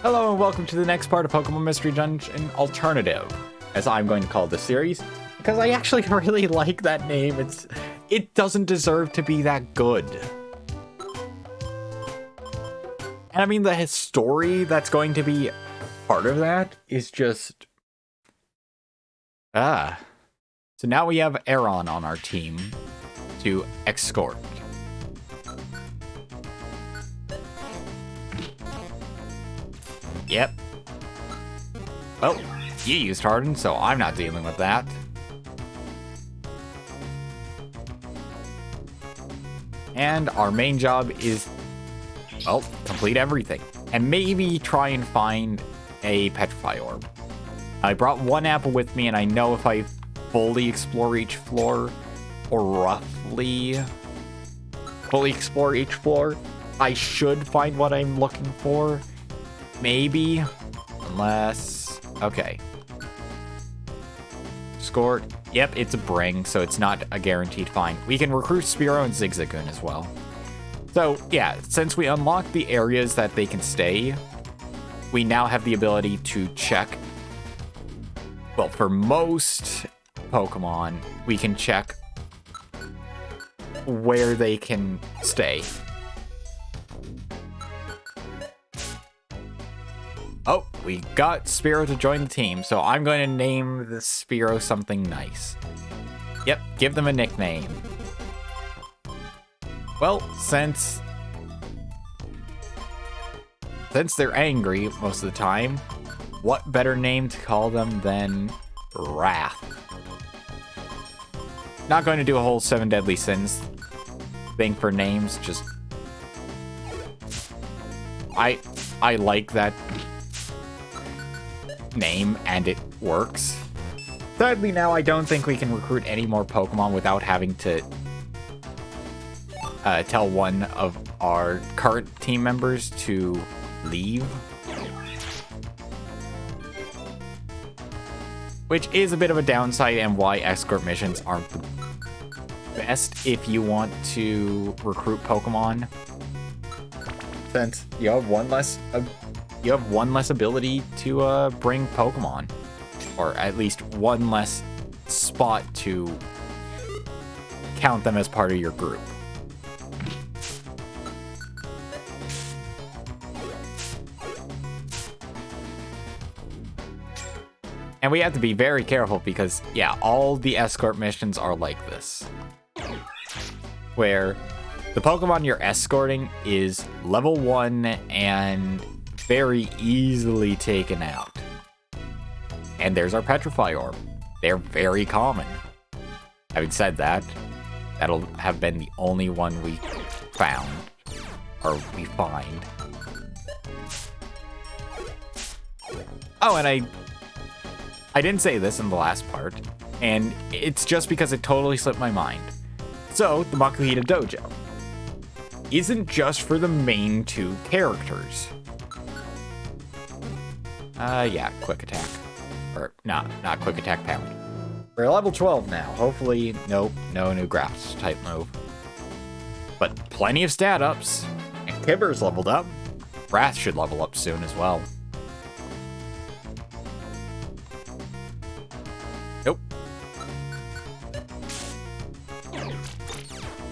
Hello and welcome to the next part of Pokemon Mystery Dungeon Alternative, as I'm going to call this series, because I actually really like that name. It doesn't deserve to be that good. And I mean, the story that's going to be part of that is just... So now we have Aaron on our team to escort. Yep. Well, you used Harden, so I'm not dealing with that. And our main job is, well, complete everything. And maybe try and find a Petrify Orb. I brought one apple with me, and I know if I fully explore each floor, or roughly fully explore each floor, I should find what I'm looking for. Maybe, unless, okay. Escort, yep, it's a bring, so it's not a guaranteed find. We can recruit Spearow and Zigzagoon as well. So, yeah, since we unlocked the areas that they can stay, we now have the ability to check, well, for most Pokemon, we can check where they can stay. Oh, we got Spearow to join the team, so I'm going to name the Spearow something nice. Yep, give them a nickname. Well, since they're angry most of the time, what better name to call them than Wrath? Not going to do a whole 7 Deadly Sins thing for names, just... I like that name, and it works. Sadly, now I don't think we can recruit any more Pokemon without having to tell one of our current team members to leave. Which is a bit of a downside, and why escort missions aren't the best if you want to recruit Pokemon. Since you have one less ability to bring Pokemon, or at least one less spot to count them as part of your group. And we have to be very careful because, yeah, all the escort missions are like this, where the Pokemon you're escorting is level 1 and very easily taken out. And there's our Petrify Orb. They're very common. Having said that, that'll have been the only one we found, or we find. Oh, and I didn't say this in the last part, and it's just because it totally slipped my mind. So, the Makuhita Dojo isn't just for the main 2 characters. Yeah, quick attack. Or, not quick attack, pound. We're level 12 now. Hopefully, nope, no new grass type move. But plenty of stat ups. And Kibber's leveled up. Wrath should level up soon as well. Nope.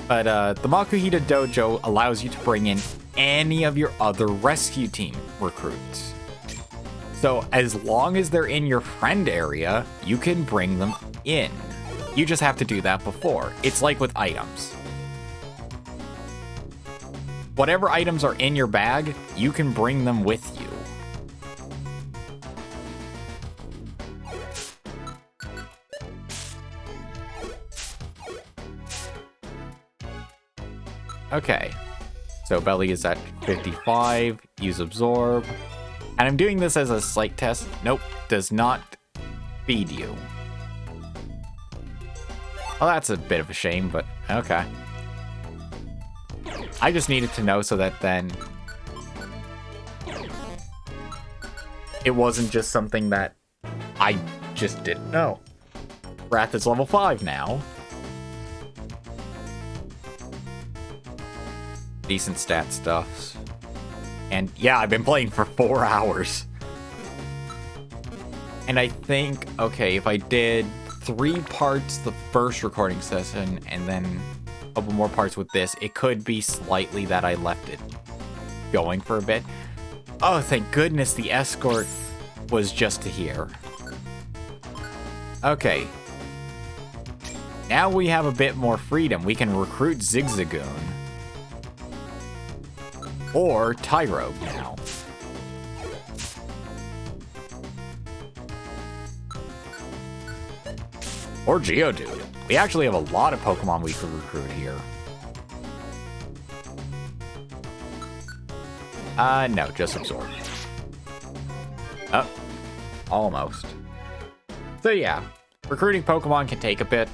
But the Makuhita Dojo allows you to bring in any of your other rescue team recruits. So as long as they're in your friend area, you can bring them in. You just have to do that before. It's like with items. Whatever items are in your bag, you can bring them with you. Okay, so Belly is at 55, use Absorb. And I'm doing this as a slight test. Nope, does not feed you. Well, that's a bit of a shame, but okay. I just needed to know so that then it wasn't just something that I just didn't know. Wrath is level 5 now. Decent stat stuffs. And yeah, I've been playing for 4 hours. And I think, okay, if I did 3 parts the first recording session and then a couple more parts with this, it could be slightly that I left it going for a bit. Oh, thank goodness the escort was just to here. Okay. Now we have a bit more freedom. We can recruit Zigzagoon. Or Tyrogue now. Or Geodude. We actually have a lot of Pokemon we could recruit here. No, just Absorb. Oh, almost. So yeah, recruiting Pokemon can take a bit.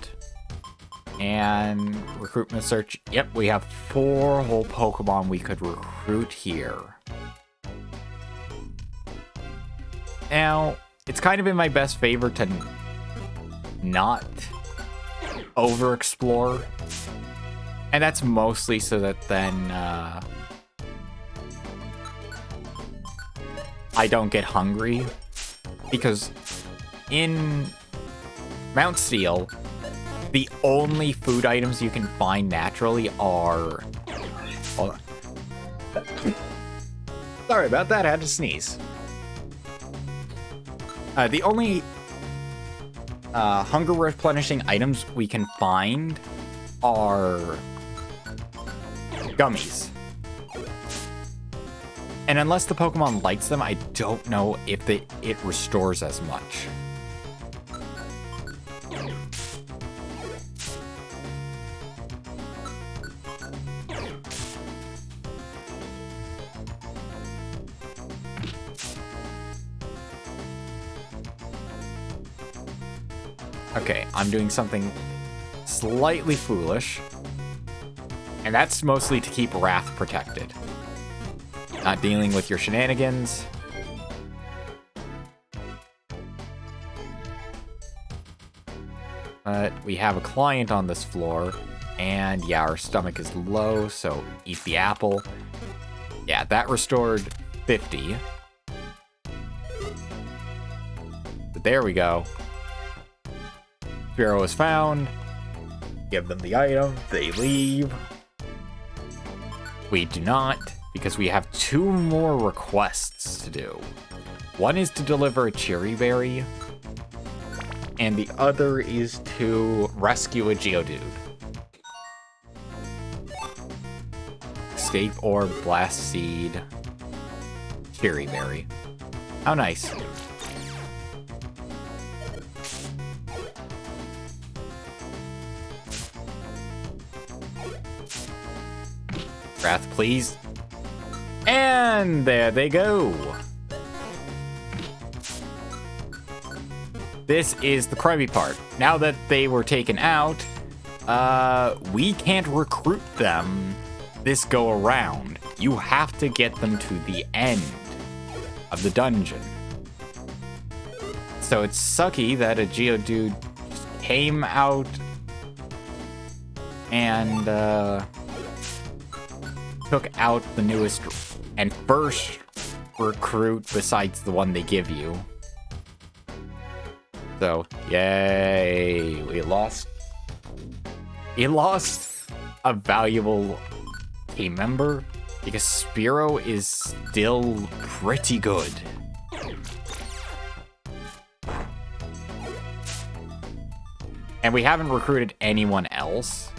And recruitment search. Yep, we have 4 whole Pokemon we could recruit here. Now, it's kind of in my best favor to not over-explore. And that's mostly so that then I don't get hungry. Because in Mount Steel, the only food items you can find naturally are... Hold on. Sorry about that, I had to sneeze. The only hunger replenishing items we can find are gummies. And unless the Pokemon likes them, I don't know if it restores as much. Okay, I'm doing something slightly foolish. And that's mostly to keep Wrath protected. Not dealing with your shenanigans. But we have a client on this floor. And yeah, our stomach is low, so eat the apple. Yeah, that restored 50. But there we go. Spearow is found. Give them the item. They leave. We do not, because we have 2 more requests to do. One is to deliver a Cherry Berry, and the other is to rescue a Geodude. Escape Orb, Blast Seed, Cherry Berry. How nice. Wrath, please. And there they go. This is the crummy part. Now that they were taken out, we can't recruit them this go around. You have to get them to the end of the dungeon. So it's sucky that a Geodude just came out and took out the newest and first recruit besides the one they give you. So, yay, we lost. We lost a valuable team member because Spearow is still pretty good. And we haven't recruited anyone else,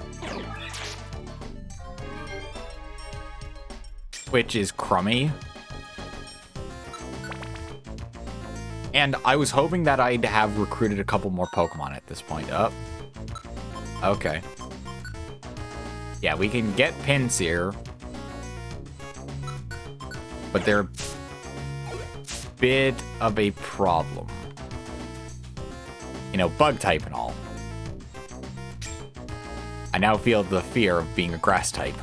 which is crummy. And I was hoping that I'd have recruited a couple more Pokemon at this point. Oh. Okay. Yeah, we can get Pinsir, but they're a bit of a problem. You know, bug type and all. I now feel the fear of being a grass type.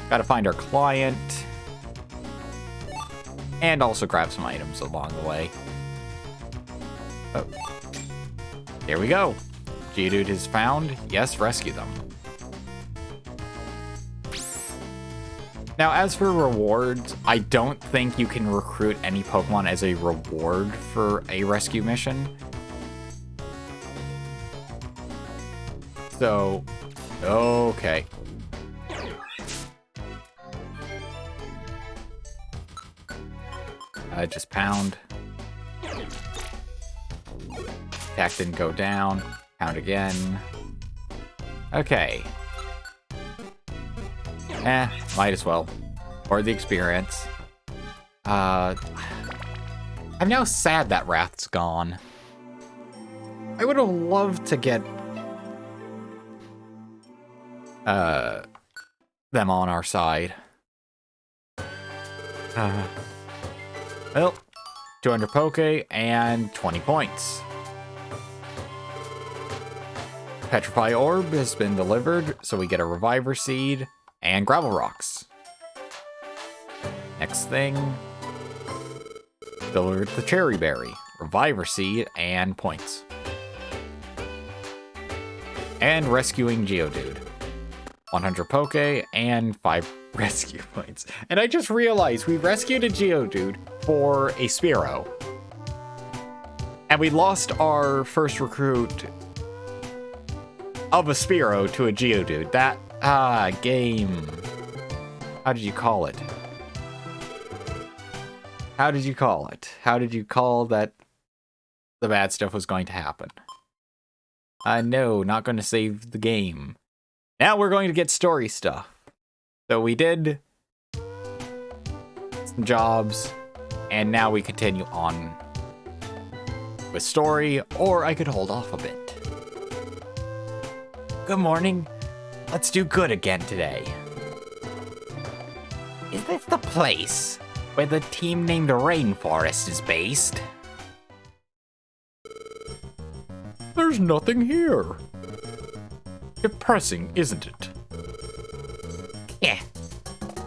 Gotta find our client. And also grab some items along the way. Oh. There we go. Geodude is found. Yes, rescue them. Now, as for rewards, I don't think you can recruit any Pokemon as a reward for a rescue mission. So, okay. Just pound. Attack didn't go down. Pound again. Okay. Might as well. Or the experience. I'm now sad that Wrath's gone. I would have loved to get them on our side. Well, 200 Poke and 20 points. Petrify Orb has been delivered, so we get a Reviver Seed and Gravel Rocks. Next thing, delivered the Cherry Berry, Reviver Seed, and points. And rescuing Geodude. 100 Poke and 5 rescue points. And I just realized we rescued a Geodude for a Spearow. And we lost our first recruit of a Spearow to a Geodude. That, game. How did you call it? How did you call it? How did you call that the bad stuff was going to happen? No, not going to save the game. Now we're going to get story stuff. So we did some jobs, and now we continue on with story, or I could hold off a bit. Good morning. Let's do good again today. Is this the place where the team named Rainforest is based? There's nothing here. Depressing, isn't it? Yeah.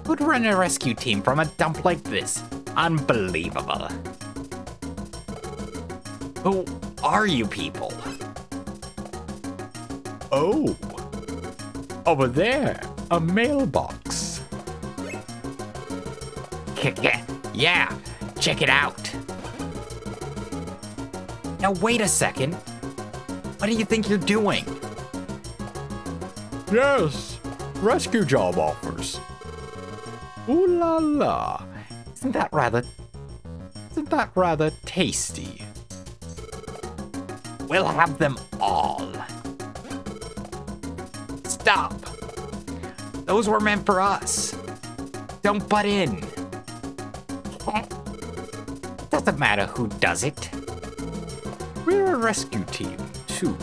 Who'd run a rescue team from a dump like this? Unbelievable. Who are you people? Oh. Over there, a mailbox. Yeah, check it out. Now wait a second. What do you think you're doing? Yes, rescue job offers. Ooh la la. Isn't that rather tasty? We'll have them all. Stop. Those were meant for us. Don't butt in. Doesn't matter who does it. We're a rescue team, too.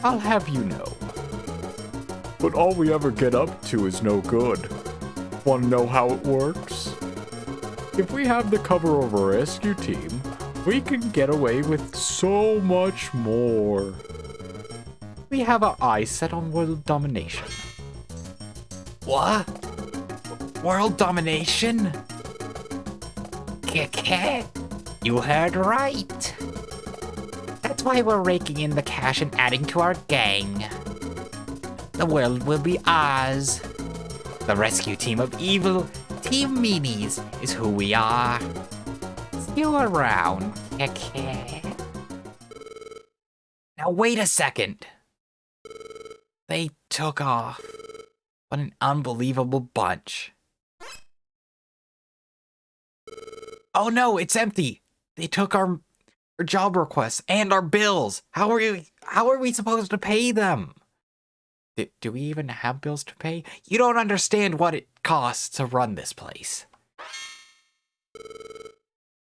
I'll have you know. But all we ever get up to is no good. Wanna know how it works? If we have the cover of a rescue team, we can get away with so much more. We have our eyes set on world domination. What? World domination? You heard right. That's why we're raking in the cash and adding to our gang. The world will be ours. The rescue team of evil, Team Meanies, is who we are. See you around, Now wait a second. They took off. What an unbelievable bunch. Oh no, it's empty. They took our job requests and our bills. How are we supposed to pay them? Do we even have bills to pay? You don't understand what it costs to run this place.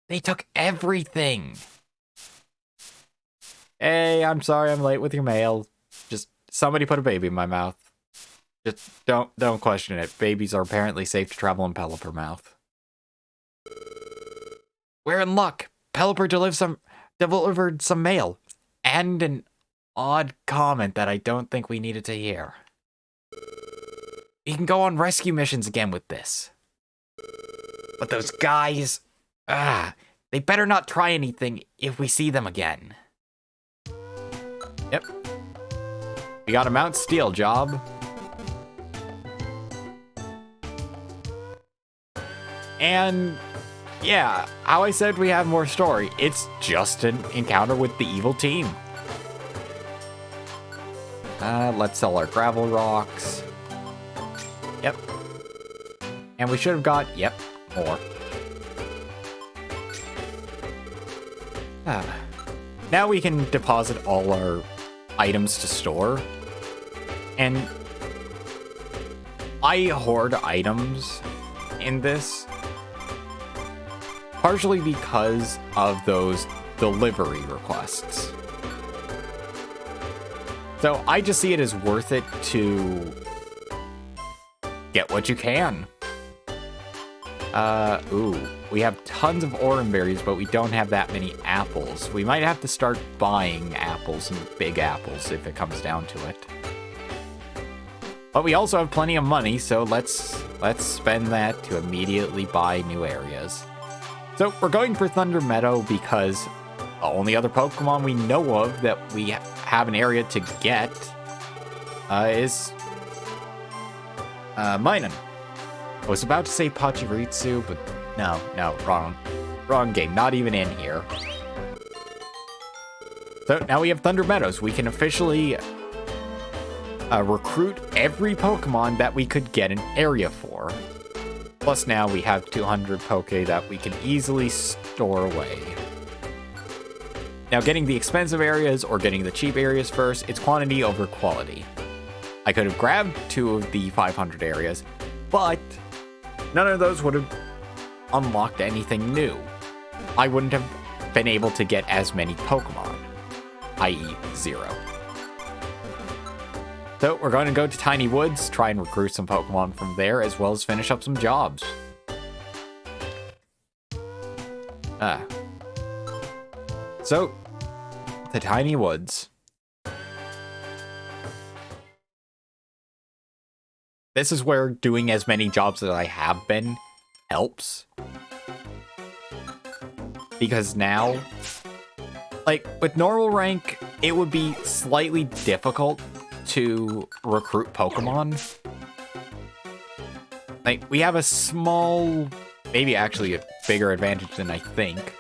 They took everything. Hey, I'm sorry I'm late with your mail. Just somebody put a baby in my mouth. Just don't question it. Babies are apparently safe to travel in Pelipper mouth. We're in luck. Pelipper delivered some mail. And an odd comment that I don't think we needed to hear. You can go on rescue missions again with this. But those guys... they better not try anything if we see them again. Yep. We got a Mount Steel job. And yeah, how I said we have more story, it's just an encounter with the evil team. Let's sell our gravel rocks. Yep. And we should have got, yep, more. Now we can deposit all our items to store. And I hoard items in this, partially because of those delivery requests. So I just see it as worth it to get what you can. Ooh, we have tons of orange berries, but we don't have that many apples. We might have to start buying apples and big apples if it comes down to it. But we also have plenty of money, so let's spend that to immediately buy new areas. So we're going for Thunder Meadow because the only other Pokemon we know of that we have an area to get is Minun. I was about to say Pachirisu, but no, wrong game, not even in here. So now we have Thunder Meadows. We can officially recruit every Pokemon that we could get an area for. Plus now we have 200 Poke that we can easily store away. Now getting the expensive areas or getting the cheap areas first, it's quantity over quality. I could have grabbed 2 of the 500 areas, but none of those would have unlocked anything new. I wouldn't have been able to get as many Pokemon, i.e. 0. So we're going to go to Tiny Woods, try and recruit some Pokemon from there, as well as finish up some jobs. So, the Tiny Woods. This is where doing as many jobs as I have been helps. Because now, like, with normal rank, it would be slightly difficult to recruit Pokemon. Like, we have a small, maybe actually a bigger advantage than I think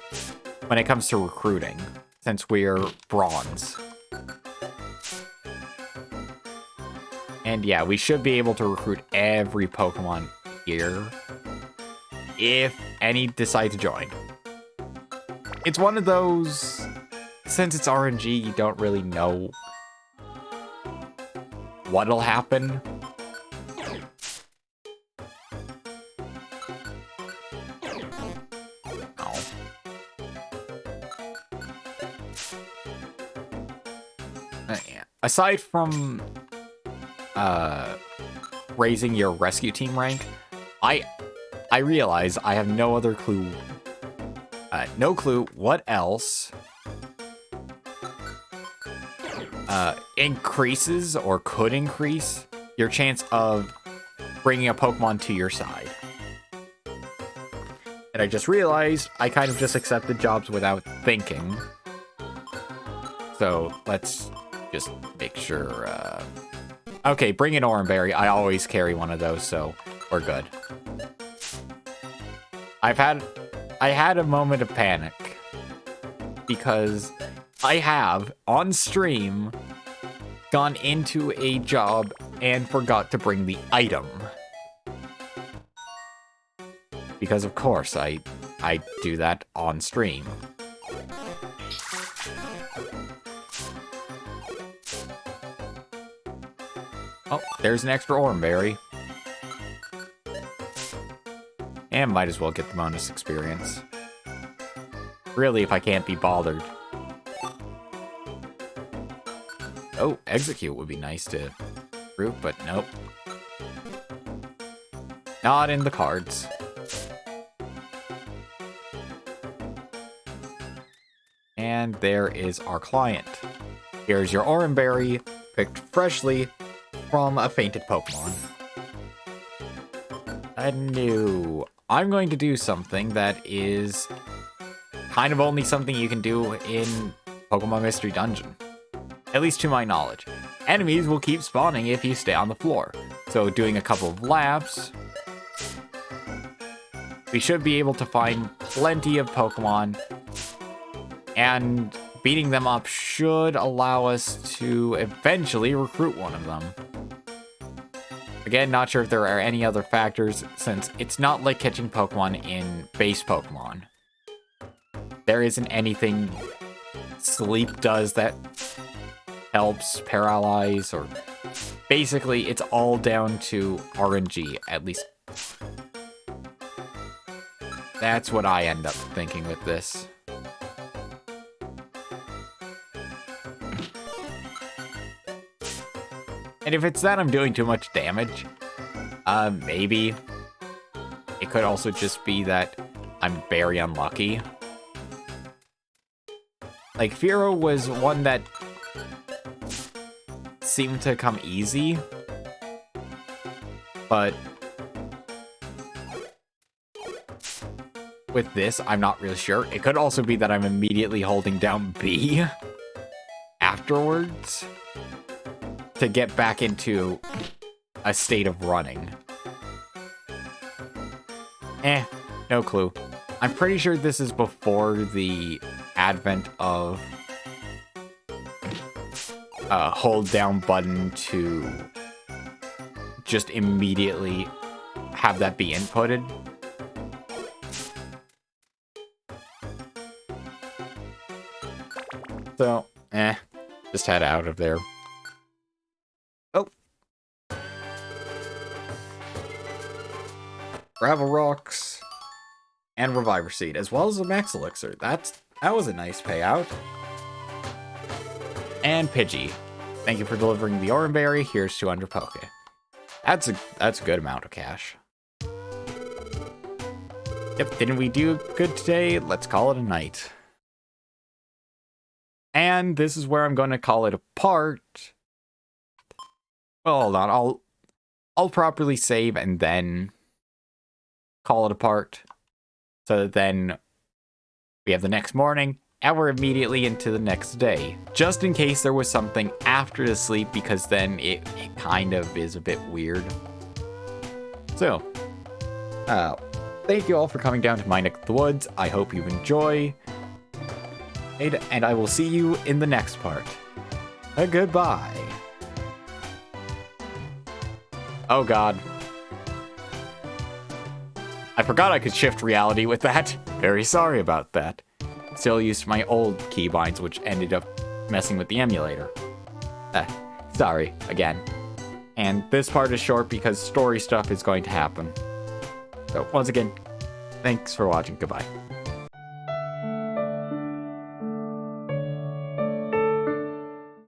when it comes to recruiting, since we're bronze. And yeah, we should be able to recruit every Pokemon here if any decide to join. It's one of those, since it's RNG, you don't really know what'll happen. Oh. Yeah. Aside from raising your rescue team rank, I realize I have no other clue. No clue what else increases or could increase your chance of bringing a Pokemon to your side. And I just realized I kind of just accepted jobs without thinking. So let's just make sure. Okay, bring in Oranberry. I always carry one of those, so we're good. I had a moment of panic because I have, on stream, gone into a job and forgot to bring the item. Because of course I do that on stream. Oh, there's an extra Oranberry. And might as well get the bonus experience. Really, if I can't be bothered. Oh, Execute would be nice to root, but nope. Not in the cards. And there is our client. Here's your Oranberry, picked freshly from a fainted Pokemon. New. I'm going to do something that is kind of only something you can do in Pokemon Mystery Dungeon. At least to my knowledge. Enemies will keep spawning if you stay on the floor. So doing a couple of laps. we should be able to find plenty of Pokemon, and beating them up should allow us to eventually recruit one of them. Again, not sure if there are any other factors, since it's not like catching Pokemon in base Pokemon. There isn't anything sleep does that helps paralyze, or basically it's all down to RNG, at least. That's what I end up thinking with this. And if it's that I'm doing too much damage, maybe. It could also just be that I'm very unlucky. Like, Fearow was one that seemed to come easy, but with this, I'm not really sure. It could also be that I'm immediately holding down B afterwards to get back into a state of running. No clue. I'm pretty sure this is before the advent of hold down button to just immediately have that be inputted. So, just head out of there. Oh. Gravel Rocks and Reviver Seed, as well as a Max Elixir. That was a nice payout. And Pidgey. Thank you for delivering the Oran Berry. Here's 200 Poke. That's a good amount of cash. Yep, didn't we do good today? Let's call it a night. And this is where I'm going to call it a part. Well, hold on. I'll properly save and then call it a part. So that then we have the next morning, and we're immediately into the next day. Just in case there was something after the sleep, because then it kind of is a bit weird. So, thank you all for coming down to my neck of the woods. I hope you enjoy. And I will see you in the next part. Goodbye. Oh god. I forgot I could shift reality with that. Very sorry about that. Still used my old keybinds, which ended up messing with the emulator. Sorry, again. And this part is short because story stuff is going to happen. So, once again, thanks for watching. Goodbye.